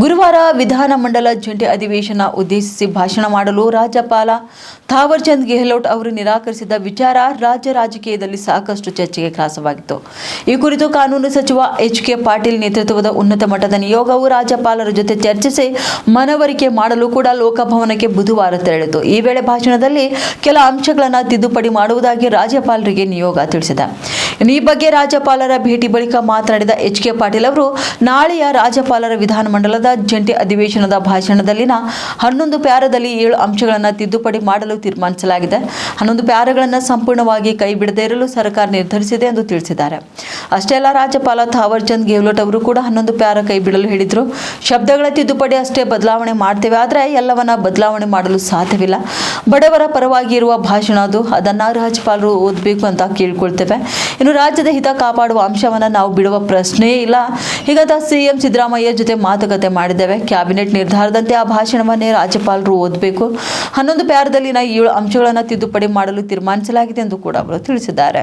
ಗುರುವಾರ ವಿಧಾನಮಂಡಲ ಜಂಟಿ ಅಧಿವೇಶನ ಉದ್ದೇಶಿಸಿ ಭಾಷಣ ಮಾಡಲು ರಾಜ್ಯಪಾಲ ಥಾವರ್ಚಂದ್ ಗೆಹ್ಲೋಟ್ ಅವರು ನಿರಾಕರಿಸಿದ ವಿಚಾರ ರಾಜ್ಯ ರಾಜಕೀಯದಲ್ಲಿ ಸಾಕಷ್ಟು ಚರ್ಚೆಗೆ ಗ್ರಾಸವಾಗಿತ್ತು. ಈ ಕುರಿತು ಕಾನೂನು ಸಚಿವ ಎಚ್.ಕೆ. ಪಾಟೀಲ್ ನೇತೃತ್ವದ ಉನ್ನತ ಮಟ್ಟದ ನಿಯೋಗವು ರಾಜ್ಯಪಾಲರ ಜೊತೆ ಚರ್ಚಿಸಿ ಮನವರಿಕೆ ಮಾಡಲು ಕೂಡ ಲೋಕಭವನಕ್ಕೆ ಬುಧವಾರ ತೆರಳಿತು. ಈ ವೇಳೆ ಭಾಷಣದಲ್ಲಿ ಕೆಲ ಅಂಶಗಳನ್ನು ತಿದ್ದುಪಡಿ ಮಾಡುವುದಾಗಿ ರಾಜ್ಯಪಾಲರಿಗೆ ನಿಯೋಗ ತಿಳಿಸಿದೆ. ಈ ಬಗ್ಗೆ ರಾಜ್ಯಪಾಲರ ಭೇಟಿ ಬಳಿಕ ಮಾತನಾಡಿದ ಎಚ್.ಕೆ. ಪಾಟೀಲ್ ಅವರು, ನಾಳೆಯ ರಾಜ್ಯಪಾಲರ ವಿಧಾನಮಂಡಲದ ಜಂಟಿ ಅಧಿವೇಶನದ ಭಾಷಣದಲ್ಲಿನ 11 ಪ್ಯಾರಾದಲ್ಲಿ 7 ಅಂಶಗಳನ್ನು ತಿದ್ದುಪಡಿ ಮಾಡಲು ತೀರ್ಮಾನಿಸಲಾಗಿದೆ. 11 ಪ್ಯಾರಾಗಳನ್ನು ಸಂಪೂರ್ಣವಾಗಿ ಕೈಬಿಡದೇ ಇರಲು ಸರ್ಕಾರ ನಿರ್ಧರಿಸಿದೆ ಎಂದು ತಿಳಿಸಿದ್ದಾರೆ. ಅಷ್ಟೇ ಅಲ್ಲ, ರಾಜ್ಯಪಾಲ ಥಾವರ್ಚಂದ್ ಗೆಹ್ಲೋಟ್ ಅವರು ಕೂಡ 11 ಪ್ಯಾರಾ ಕೈಬಿಡಲು ಹೇಳಿದರು. ಶಬ್ದಗಳ ತಿದ್ದುಪಡಿ ಅಷ್ಟೇ ಬದಲಾವಣೆ ಮಾಡ್ತೇವೆ, ಆದರೆ ಎಲ್ಲವನ್ನ ಬದಲಾವಣೆ ಮಾಡಲು ಸಾಧ್ಯವಿಲ್ಲ. ಬಡವರ ಪರವಾಗಿ ಇರುವ ಭಾಷಣ ಅದು, ಅದನ್ನು ರಾಜ್ಯಪಾಲರು ಓದಬೇಕು ಅಂತ ಕೇಳ್ಕೊಳ್ತೇವೆ. ಇನ್ನು ರಾಜ್ಯದ ಹಿತ ಕಾಪಾಡುವ ಅಂಶವನ್ನು ನಾವು ಬಿಡುವ ಪ್ರಶ್ನೆಯೇ ಇಲ್ಲ. ಹೀಗಂತ ಸಿಎಂ ಸಿದ್ದರಾಮಯ್ಯ ಜೊತೆ ಮಾತುಕತೆ ಮಾಡಿದ್ದೇವೆ. ಕ್ಯಾಬಿನೆಟ್ ನಿರ್ಧಾರದಂತೆ ಆ ಭಾಷಣವನ್ನೇ ರಾಜ್ಯಪಾಲರು ಓದಬೇಕು. 11 ಪ್ಯಾರಾದಲ್ಲಿನ 7 ಅಂಶಗಳನ್ನು ತಿದ್ದುಪಡಿ ಮಾಡಲು ತೀರ್ಮಾನಿಸಲಾಗಿದೆ ಎಂದು ಕೂಡ ಅವರು ತಿಳಿಸಿದ್ದಾರೆ.